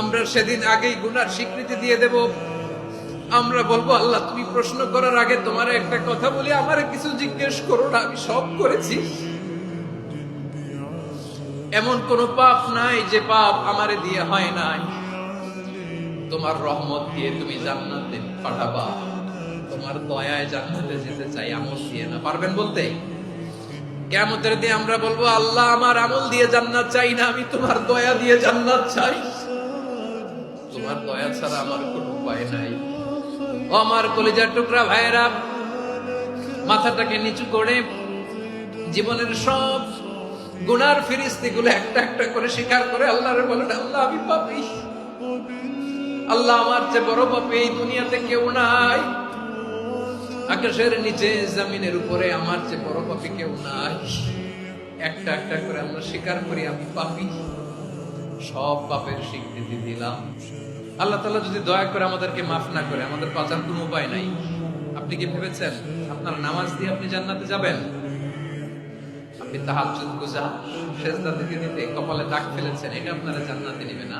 আমরা সেদিন আগেই গুনার স্বীকৃতি দিয়ে দেব। আমরা বলবো, আল্লাহ তুমি প্রশ্ন করার আগে তোমার একটা কথা বলি, আমারে কিছু জিজ্ঞেস করো না, আমি সব করেছি। এমন কোন পাপ নাই যে পাপ আমারে দিয়ে হয় নাই। তোমার রহমত দিয়ে তুমি জান্নাতে পাঠাবা, তোমার দয়ায় জান্নাতে যেতে চাই, আমল দিয়ে না। পারবেন বলতে? কিয়ামতের দিন আমরা বলবো, আল্লাহ আমার আমল দিয়ে জান্নাত চাই না, আমি তোমার দয়া দিয়ে জান্নাত চাই। তোমার দয়া ছাড়া আমার কোনো উপায় নাই। ও আমার কলিজার টুকরা ভাইয়েরা, মাথাটাকে নিচু করে জীবনের সব গুনার ফিরিস্তিগুলো একটা একটা করে স্বীকার করে আল্লাহরে বলেন, আল্লাহ আমি পাপী, আল্লাহ আমার চেয়ে বড় পাপী এই দুনিয়াতে কেউ নাই। আকাশের নিচে জমিনের উপরে আমার চেয়ে বড় পাপী কেউ নাই। একটা একটা করে আমরা স্বীকার করি আমি পাপী, সব পাপের স্বীকৃতি দিলাম। আল্লাহ তাআলা যদি দয়া করে আমাদেরকে মাফ না করে, আমাদের বাঁচার কোনো উপায় নাই। আপনি কি ভেবেছেন আপনার নামাজ দিয়ে আপনি জান্নাতে যাবেন? আপনি তাহাজ্জুদ গুজার, সেজদা দিতে দিতে কপালে দাগ ফেলেছেন, এটা আপনারা জান্নাতে নেবে না।